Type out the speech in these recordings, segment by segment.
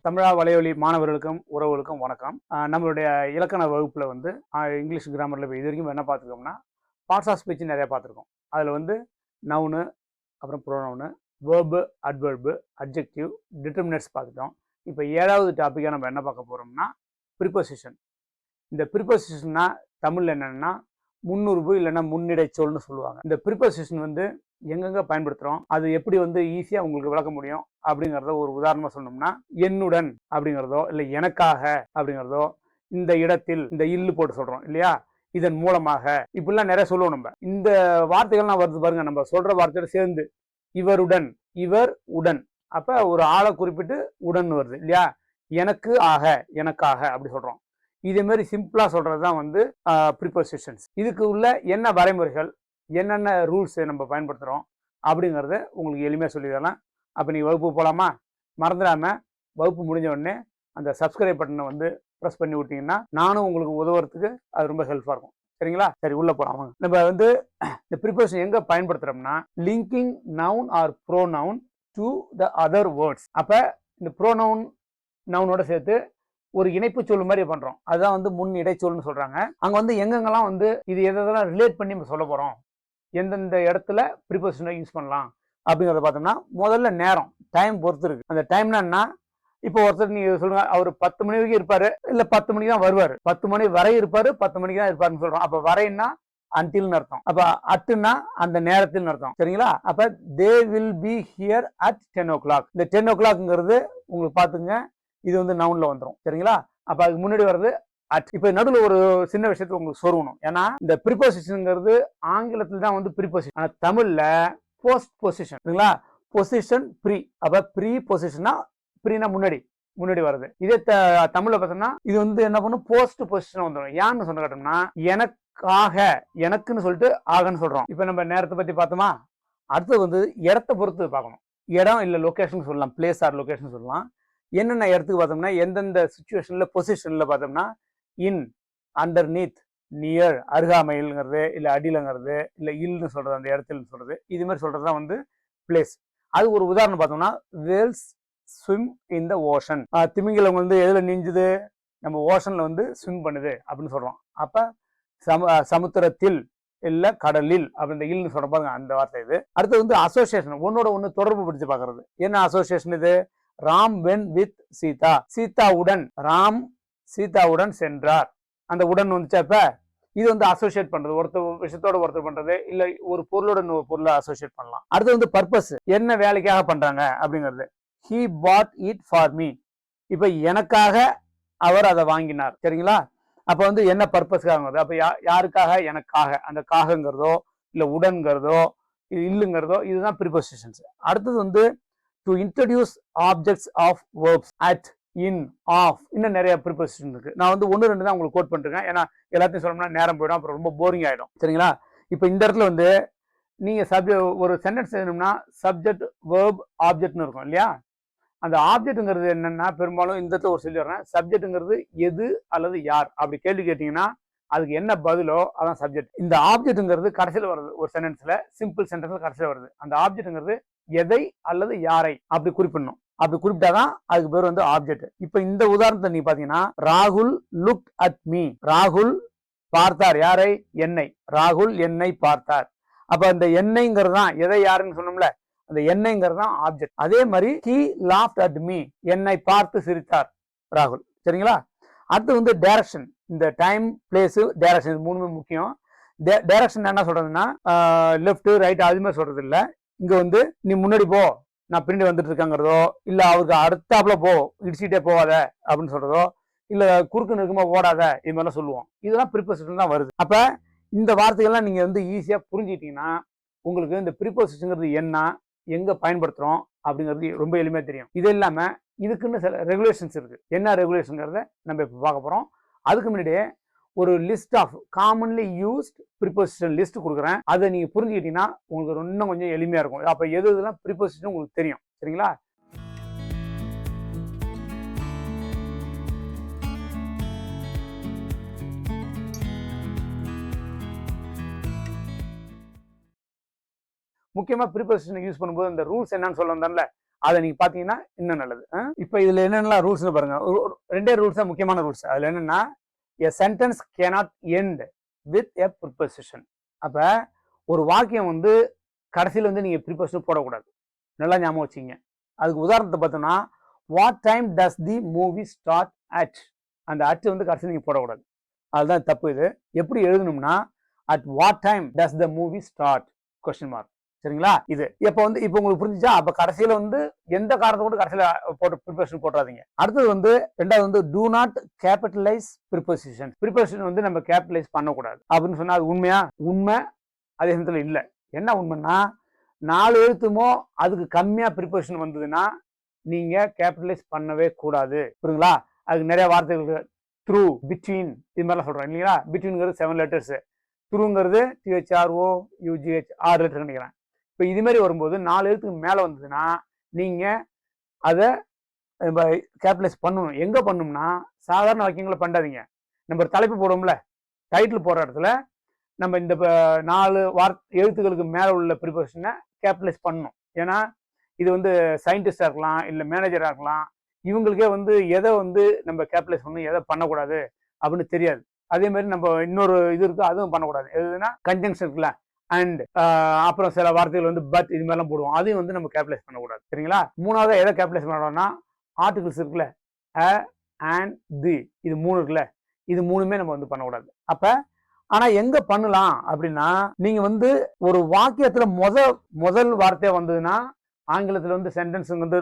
தமிழா வலையொலி மாணவர்களுக்கும் உறவுகளுக்கும் வணக்கம். நம்மளுடைய இலக்கண வகுப்பில் வந்து இங்கிலீஷ் கிராமரில் இது வரைக்கும் என்ன பார்த்துருக்கோம்னா, பார்ட்ஸ் ஆஃப் ஸ்பீச் நிறையா பார்த்துருக்கோம். அதில் வந்து நவுனு, அப்புறம் ப்ரோனவுனு, வேர்பு, அட்வெர்பு, அட்ஜெக்டிவ், டிட்டர்மினேட்ஸ் பார்த்துட்டோம். இப்போ 7வது டாப்பிக்காக நம்ம என்ன பார்க்க போகிறோம்னா ப்ரிப்போசிஷன். இந்த ப்ரிப்போசிஷன்னா தமிழில் என்னென்னா முன்னுருவு இல்லைன்னா முன்னிடை சொல்னு சொல்லுவாங்க. இந்த ப்ரிப்போசிஷன் வந்து எங்கெங்க பயன்படுத்துகிறோம், அது எப்படி வந்து ஈஸியாக உங்களுக்கு விளக்க முடியும் அப்படிங்கிறத ஒரு உதாரணமாக சொன்னோம்னா, என்னுடன் அப்படிங்கிறதோ இல்லை எனக்காக அப்படிங்கிறதோ, இந்த இடத்தில் இந்த இல்லு போட்டு சொல்கிறோம் இல்லையா, இதன் மூலமாக இப்படிலாம் நிறைய சொல்லுவோம். நம்ம இந்த வார்த்தைகள்லாம் வருது பாருங்க, நம்ம சொல்கிற வார்த்தையோட சேர்ந்து இவருடன், இவர் உடன், அப்போ ஒரு ஆளை குறிப்பிட்டு உடன் வருது இல்லையா, எனக்கு ஆக, எனக்காக அப்படி சொல்கிறோம். இதே மாதிரி சிம்பிளாக சொல்கிறது தான் வந்து ப்ரிப்போசிஷன்ஸ். இதுக்கு உள்ள என்ன வரைமுறைகள், என்னென்ன ரூல்ஸ் நம்ம பயன்படுத்துகிறோம் அப்படிங்கிறத உங்களுக்கு எளிமையாக சொல்லிடலாம். அப்போ நீங்கள் வகுப்பு போகலாமா? மறந்துடாமல் வகுப்பு முடிஞ்ச உடனே அந்த சப்ஸ்கிரைப் பட்டனை வந்து ப்ரெஸ் பண்ணி விட்டிங்கன்னா நானும் உங்களுக்கு உதவுறதுக்கு அது ரொம்ப ஹெல்ப்ஃபாக இருக்கும். சரிங்களா? சரி, உள்ளே போகலாம். நம்ம வந்து இந்த ப்ரிப்போசிஷன் எங்கே பயன்படுத்துகிறோம்னா, linking noun or pronoun to the other words. அப்போ இந்த ப்ரோனவுன் நவுனோட சேர்த்து ஒரு இணைப்பு சொல் மாதிரி பண்றோம். அதுதான் வந்து முன் இடைச்சொல்னு சொல்றாங்க. அங்க வந்து எங்கெங்கெல்லாம் வந்து இது எதெல்லாம் ரிலேட் பண்ணி நம்ம சொல்ல போறோம், எந்தெந்த இடத்துல ப்ரிப்போசிஷனை யூஸ் பண்ணலாம் அப்படிங்கிறத பார்த்தோம்னா, முதல்ல நேரம், டைம் பொறுத்து இருக்கு. அந்த டைம்னா என்ன, இப்போ ஒருத்தர் நீங்க சொல்லுங்க, அவர் 10 மணி வரைக்கும் இருப்பாரு, இல்ல 10 மணிக்கு தான் வருவாரு, 10 மணி வரை இருப்பாரு, 10 மணிக்கு தான் இருப்பாருன்னு சொல்றோம். அப்ப வரைன்னா அன்டில்னு அர்த்தம். அப்ப அட்டுன்னா அந்த நேரத்தில் அர்த்தம். சரிங்களா? அப்ப they will be here at 10 o'clock. இந்த 10 o'clockங்கிறது உங்களுக்கு பாத்துங்க, இது வந்து நவுன்ல வந்துடும். சரிங்களா? அப்ப அதுக்கு முன்னாடி வர்றது அட். இப்ப நடுவில் ஒரு சின்ன விஷயத்தை உங்களுக்கு சொல்லணும். ஏன்னா இந்த ப்ரிப்போசிஷன்ங்கிறது ஆங்கிலத்தில் தான் வந்து ப்ரிப்போசிஷன், ஆனா தமிழ்ல போஸ்ட் பொசிஷன். சரிங்களா? Position pre. அப்ப ப்ரீ பொசிஷனா, ப்ரீனா முன்னாடி, முன்னாடி வருது. இதே தமிழ்ல பார்த்தோம்னா இது வந்து என்ன பண்ணும், போஸ்ட் பொசிஷன் வந்துடும். ஏன்னு சொன்ன கேட்டோம்னா, எனக்காக, எனக்குன்னு சொல்லிட்டு ஆகன்னு சொல்றோம். இப்ப நம்ம நேரத்தை பத்தி பார்த்தோமா, அடுத்தது வந்து இடத்தை பொறுத்து பார்க்கணும். இடம் இல்ல லொகேஷன் சொல்லலாம், பிளேஸ் ஆர் லொகேஷன் சொல்லலாம். என்னென்ன இடத்துக்கு பார்த்தோம்னா, எந்தெந்த சிச்சுவேஷன்ல பொசிஷன்ல பார்த்தோம்னா, இன், அண்டர்நீத், நியர், அருகாமையில்ங்கிறது, இல்ல அடியிலங்கிறது, இல்ல இல்லுன்னு சொல்றது, அந்த இடத்துல சொல்றது, இது மாதிரி சொல்றதுதான் வந்து பிளேஸ். அது ஒரு உதாரணம் பார்த்தோம்னா, whales swim in the ocean. திமிங்கலம் வந்து எதுல நீஞ்சுது, நம்ம ஓஷன்ல வந்து ஸ்விம் பண்ணுது அப்படின்னு சொல்றோம். அப்ப சமுத்திரத்தில் இல்ல கடலில் அப்படின்ற இல்லுன்னு சொல்ற பாருங்க, அந்த வார்த்தை இது. அடுத்து வந்து அசோசியேஷன், ஒன்னோட ஒண்ணு தொடர்பு பிடிச்சு பாக்குறது. என்ன அசோசியேஷன் இது? ராம் வென் வித் சீதா, சீதாவுடன், ராம் சீதாவுடன் சென்றார். அந்த உடன் வந்துச்சப்ப இது வந்து அசோசியேட் பண்றது, ஒருத்தர் விஷயத்தோட ஒருத்தர் பண்றது, இல்ல ஒரு பொருளோட ஒரு பொருளை அசோசியேட் பண்ணலாம். அடுத்து வந்து பர்பஸ், என்ன வேலைக்காக பண்றாங்க அப்படிங்கிறது. he bought it for me. இப்ப எனக்காக அவர் அதை வாங்கினார். சரிங்களா? அப்ப வந்து என்ன பர்பஸ்க்காக, அப்ப யாருக்காக, எனக்காக. அந்த காகங்கிறதோ இல்ல உடன்கிறதோ இல்லுங்கிறதோ இதுதான் ப்ரிப்போசிஷன்ஸ். அடுத்தது வந்து to introduce objects of verbs at, in, of, இன்னும் நிறைய ப்ரிப்போசிஷன் இருக்கு. நான் வந்து 1-2 தான் உங்களுக்கு கோட் பண்ணிருக்கேன். ஏன்னா எல்லாத்தையும் சொல்லணும்னா நேரம் போயிடும், அப்புறம் ரொம்ப போரிங் ஆயிடும். சரிங்களா? இப்போ இந்த இடத்துல வந்து நீங்க ஒரு சென்டென்ஸ் எழுதணும்னா சப்ஜெக்ட், வேர்ப், ஆப்ஜெக்ட்னு இருக்கும் இல்லையா? அந்த ஆப்ஜெக்ட்ங்கிறது என்னன்னா, பெரும்பாலும் இந்த இடத்துல ஒரு சொல்லிடுறேன், சப்ஜெக்ட்ங்கிறது எது அல்லது யார். அப்படி கேள்வி கேட்டீங்கன்னா அதுக்கு என்ன பதிலோ அதான் சப்ஜெக்ட். இந்த ஆப்ஜெக்ட்ங்கிறது கடைசியில் வருது, ஒரு சென்டென்ஸ்ல, சிம்பிள் சென்டென்ஸ்ல கடைசியில் வருது. அந்த ஆப்ஜெக்ட்ங்கிறது எதை அல்லது யாரை அப்படி குறிப்பிடணும். அப்படி குறிப்பிட்டாதான் அதுக்கு பேர் வந்து ஆப்ஜெக்ட். இப்ப இந்த உதாரணத்தை நீங்க பாத்தீங்கன்னா, ராகுல் லுக்ட் அட் மீ. ராகுல் பார்த்தார் யாரை? என்னை. ராகுல் என்னை பார்த்தார். அப்ப அந்த என்னைங்கிறது தான் எதை யாருன்னு சொன்னோம்ல, அந்த என்னைங்கிறது தான் ஆப்ஜெக்ட். அதே மாதிரி he laughed at me, என்னை பார்த்து சிரித்தார் ராகுல். சரிங்களா? அடுத்து வந்து டைரக்ஷன். இந்த டைம், பிளேஸ், டைரக்ஷன், இது மூணுமே முக்கியம். டைரக்ஷன் என்ன சொல்றதுன்னா, லெஃப்ட், ரைட் அது மாதிரி சொல்றது இல்லை. இங்க வந்து நீ முன்னாடி போ, நான் பின்னாடி வந்துட்டு இருக்காங்கிறதோ, இல்ல அவருக்கு அடுத்தாப்புல போ, இடிச்சுட்டே போவாத அப்படின்னு சொல்றதோ, இல்ல குறுக்கு நெருக்கமா ஓடாத, இது மாதிரிலாம் சொல்லுவோம். இதெல்லாம் ப்ரிப்போசிஷன் தான் வருது. அப்ப இந்த வார்த்தைகள்லாம் நீங்க வந்து ஈஸியா புரிஞ்சுக்கிட்டீங்கன்னா உங்களுக்கு இந்த ப்ரிப்போசிஷன்ங்கிறது என்ன, எங்க பயன்படுத்துறோம் அப்படிங்கிறது ரொம்ப எளிமையா தெரியும். இது இல்லாம இதுக்குன்னு சில ரெகுலேஷன்ஸ் இருக்கு. என்ன ரெகுலேஷன்ங்கிறத நம்ம இப்ப பார்க்க போறோம். அதுக்கு முன்னாடியே ஒரு list of commonly used preposition list கொடுக்குறேன். அதை நீங்க புரிஞ்சுக்கிட்டீங்கன்னா உங்களுக்கு இன்னும் கொஞ்சம் எளிமையா இருக்கும். அப்ப எது இதெல்லாம் ப்ரிப்போசிஷன் உங்களுக்கு தெரியும். சரிங்களா? முக்கியமா ப்ரிப்போசிஷன் யூஸ் பண்ணும்போது அந்த ரூல்ஸ் என்னன்னு சொல்ல வந்தான்ல, அதை நீங்க பாத்தீங்கன்னா இன்னும் நல்லது. இப்போ இதுல என்னென்ன ரூல்ஸ்னு பாருங்க. ரெண்டே ரூல்ஸ் தான் முக்கியமான ரூல்ஸ். அதுல என்னன்னா a sentence cannot end with a preposition. அப்ப ஒரு வாக்கியம் வந்து கடைசியில வந்து நீங்க ப்ரிபோசிஷன் போடக்கூடாது. நல்லா ஞாபகம் வச்சுங்க. அதுக்கு உதாரணத்தை பார்த்தோம்னா what time does the movie start at, அந்த அட் வந்து கடைசியில் நீங்க போடக்கூடாது. அதுதான் தப்பு. இது எப்படி எழுதணும்னா at what time does the movie start question mark. சரிங்களா? இது இப்போ வந்து இப்போ உங்களுக்கு புரிஞ்சுச்சா? அப்ப கடைசியில வந்து எந்த காரணத்தை கூட கடைசியில போட்டு ப்ரிபோசிஷன் போட்டுறாதீங்க. அடுத்தது வந்து ரெண்டாவது வந்து two not capitalise preposition. Preposition வந்து நம்ம கேபிட்டலைஸ் பண்ணக்கூடாது அப்படின்னு சொன்னா அது உண்மையா? உண்மை. அதே சமயத்தில் இல்லை. என்ன உண்மைன்னா 4 எழுத்துமோ அதுக்கு கம்மியா ப்ரிபோசிஷன் வந்ததுன்னா நீங்க கேபிட்டலைஸ் பண்ணவே கூடாது. புரியுங்களா? அதுக்கு நிறைய வார்த்தைகள் த்ரூ, பிட்வீன் இது மாதிரிலாம் சொல்றோம் இல்லைங்களா? பிட்வீன்ங்கிறது 7 லெட்டர்ஸ், த்ரூங்கிறது THRO UGH 6 லெட்டர் நினைக்கிறேன். இப்போ இது மாதிரி வரும்போது 4 எழுத்துக்கு மேல வந்ததுன்னா நீங்க அதை கேபிட்டலைஸ் பண்ணணும். எங்க பண்ணணும்னா சாதாரண வாக்கியங்களை பண்ணாதீங்க. நம்ம ஒரு தலைப்பு போடுவோம்ல, டைட்டில் போடுற இடத்துல நம்ம இந்த 4 எழுத்துக்களுக்கு மேல உள்ள ப்ரிபோசிஷனை கேபிட்டலைஸ் பண்ணணும். ஏன்னா இது வந்து சயின்டிஸ்டா இருக்கலாம், இல்லை மேனேஜரா இருக்கலாம், இவங்களுக்கே வந்து எதை வந்து நம்ம கேபிட்டலைஸ் பண்ணணும், எதை பண்ணக்கூடாது அப்படின்னு தெரியாது. அதே மாதிரி நம்ம இன்னொரு இது இருக்கு, அதுவும் பண்ணக்கூடாது. எதுனா கன்ஜங்ஷன் இருக்குல்ல, அண்ட் அப்புறம் சில வார்த்தைகள் வந்து பட் இது மாதிரிலாம் போடுவோம், அதையும் வந்து நம்ம கேபிட்டலைஸ் பண்ணக்கூடாது. சரிங்களா? மூணாவது எதை கேபிட்டலைஸ் பண்ணணும்னா ஆர்டிகிள்ஸ் இருக்குல்ல, அ அண்ட் தி, இது 3 இருக்குல்ல, இது 3மே நம்ம வந்து பண்ணக்கூடாது. அப்ப ஆனா எங்க பண்ணலாம் அப்படின்னா நீங்க வந்து ஒரு வாக்கியத்துல முதல் வார்த்தை வந்ததுன்னா ஆங்கிலத்தில் வந்து சென்டென்ஸ் வந்து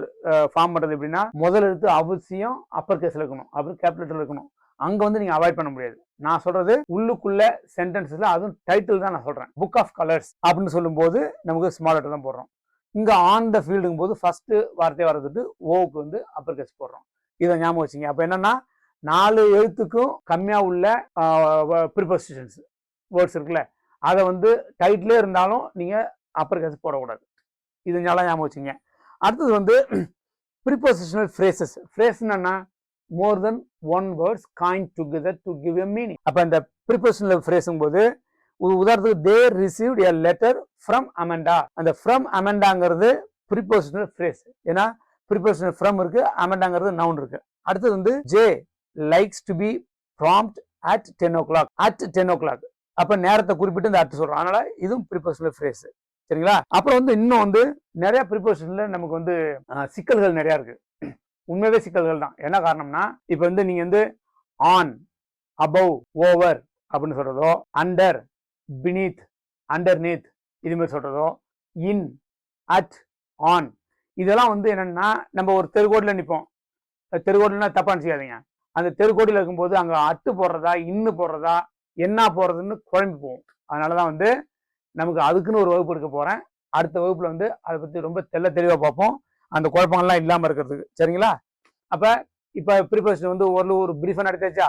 ஃபார்ம் பண்றது எப்படின்னா முதல் எழுத்து அவசியம் அப்பர் கேஸ்ல இருக்கணும், அப்புறம் கேபிட்டல் இருக்கணும். அங்க வந்து நீங்க அவாய்ட் பண்ண முடியாது. நான் சொல்றது உள்ளுக்குள்ள சென்டென்ஸ்ல, அதுவும் டைட்டில் தான் நான் சொல்றேன். புக் ஆஃப் கலர்ஸ் அப்படின்னு சொல்லும் போது நமக்கு ஸ்மால் லெட்டர் தான் போடுறோம். இங்க ஆன் த ஃபீல்டுங்கும் போது ஃபர்ஸ்ட் வார்த்தையை வரதுட்டு ஓவுக்கு வந்து அப்பர் கேஸ் போடுறோம். இதை ஞாபகம் வச்சுங்க. அப்ப என்னன்னா 4 எழுத்துக்கும் கம்மியா உள்ள ப்ரிபோசிஷன்ஸ் வேர்ட்ஸ் இருக்குல்ல, அதை வந்து டைட்டிலே இருந்தாலும் நீங்க அப்பர் கேஸ் போடக்கூடாது. இது நல்லா ஞாபகம் வச்சுங்க. அடுத்தது வந்து ப்ரிபோசிஷனல் ஃப்ரேசஸ். ஃப்ரேஸ்னா more than 1 words coin together to give a meaning. அப்ப இந்த ப்ரிபோசிஷனல் ஃப்ரேஸும் போது உதாரணத்துக்கு they received a letter from Amanda. அந்த ஃப்ரம் அமெண்டாங்கிறது ப்ரிபோசிஷனல் ஃப்ரேஸ். ஏன்னா ப்ரிபோசிஷனல் ஃப்ரம் இருக்கு, அமெண்டாங்கிறது நவுன் இருக்கு. அடுத்தது வந்து J likes to be prompt at 10 o'clock. At 10 o'clock. அப்ப நேரத்தை குறிப்பிட்டு இந்த அட் சொல்றோம். அதனால இதுவும் ப்ரிபோசிஷனல் ஃப்ரேஸ். சரிங்களா? அப்புறம் வந்து இன்னும் வந்து நிறைய ப்ரிபோசிஷன்ல நமக்கு வந்து சிக்கல்கள் நிறைய இருக்கு. உண்மையாவே சிக்கல்கள் தான். என்ன காரணம்னா இப்ப வந்து நீங்க வந்து ஆன், அபவ், ஓவர் அப்படின்னு சொல்றதோ, அண்டர், பினீத், அண்டர்நீத் இது மாதிரி சொல்றதோ, இன், அட், ஆன், இதெல்லாம் வந்து என்னன்னா நம்ம ஒரு தெருக்கோட்டில நிற்போம். தெருக்கோட்டில்னா தப்பா நினைச்சுக்காதீங்க. அந்த தெருக்கோட்டில் இருக்கும்போது அங்க அட்டு போடுறதா, இன்னு போடுறதா, என்ன போடுறதுன்னு குழம்பு போகும். அதனாலதான் வந்து நமக்கு அதுக்குன்னு ஒரு வகுப்பு எடுக்க போறேன். அடுத்த வகுப்புல வந்து அதை பத்தி ரொம்ப தெளிவா பார்ப்போம், அந்த குழப்பங்கள்லாம் இல்லாம இருக்கிறதுக்கு. சரிங்களா? அப்ப இப்ப ப்ரிபோசிஷன் வந்து ஒரு பிரீஃபா நடத்தாச்சா?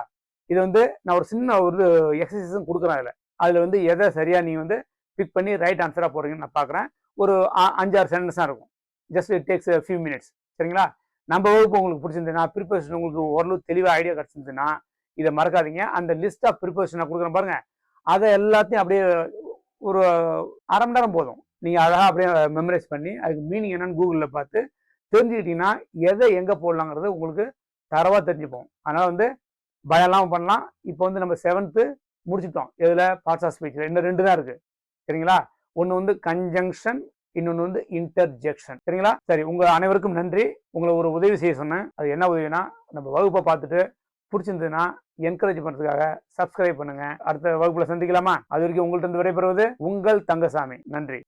இது வந்து நான் ஒரு சின்ன ஒரு எக்ஸசைஸும் கொடுக்குறேன். அதுல வந்து எதை சரியா நீ வந்து பிக் பண்ணி ரைட் ஆன்சரா போறீங்கன்னு நான் பாக்குறேன். ஒரு 5-6 சென்டென்ஸ் தான் இருக்கும். Just it takes a few minutes. சரிங்களா? நம்ம வகுப்பு உங்களுக்கு பிடிச்சிருந்ததுன்னா, ப்ரிபோசிஷன் உங்களுக்கு ஓரளவு தெளிவா ஐடியா கிடைச்சிருந்ததுன்னா இதை மறக்காதீங்க. அந்த லிஸ்ட் ஆஃப் ப்ரிபோசிஷன் நான் கொடுக்குறேன் பாருங்க, அதை எல்லாத்தையும் அப்படியே ஒரு 1/2 மணி நேரம் போதும். நீங்க அழகா அப்படியே மெமரைஸ் பண்ணி அதுக்கு மீனிங் என்னன்னு கூகுளில் பார்த்து தெரிஞ்சுக்கிட்டீங்கன்னா எதை எங்க போடலாங்கிறது உங்களுக்கு தரவா தெரிஞ்சுப்போம். அதனால வந்து பயம் இல்லாம பண்ணலாம். இப்போ வந்து நம்ம 7th முடிச்சுட்டோம். இதுல பார்ட்ஸ் ஆஃப் ஸ்பீச் இன்னும் 2 தான் இருக்கு. சரிங்களா? ஒன்னு வந்து கன்ஜங்ஷன், இன்னொன்னு வந்து இன்டர்ஜெக்ஷன். சரிங்களா? சரி, உங்க அனைவருக்கும் நன்றி. உங்களை ஒரு உதவி செய்ய சொன்னேன். அது என்ன உதவினா, நம்ம வகுப்பை பார்த்துட்டு பிடிச்சிருந்ததுன்னா என்கரேஜ் பண்றதுக்காக சப்ஸ்கிரைப் பண்ணுங்க. அடுத்த வகுப்புல சந்திக்கலாமா? அது வரைக்கும் உங்கள்கிட்ட இருந்து விடைபெறுவது உங்கள் தங்கசாமி. நன்றி.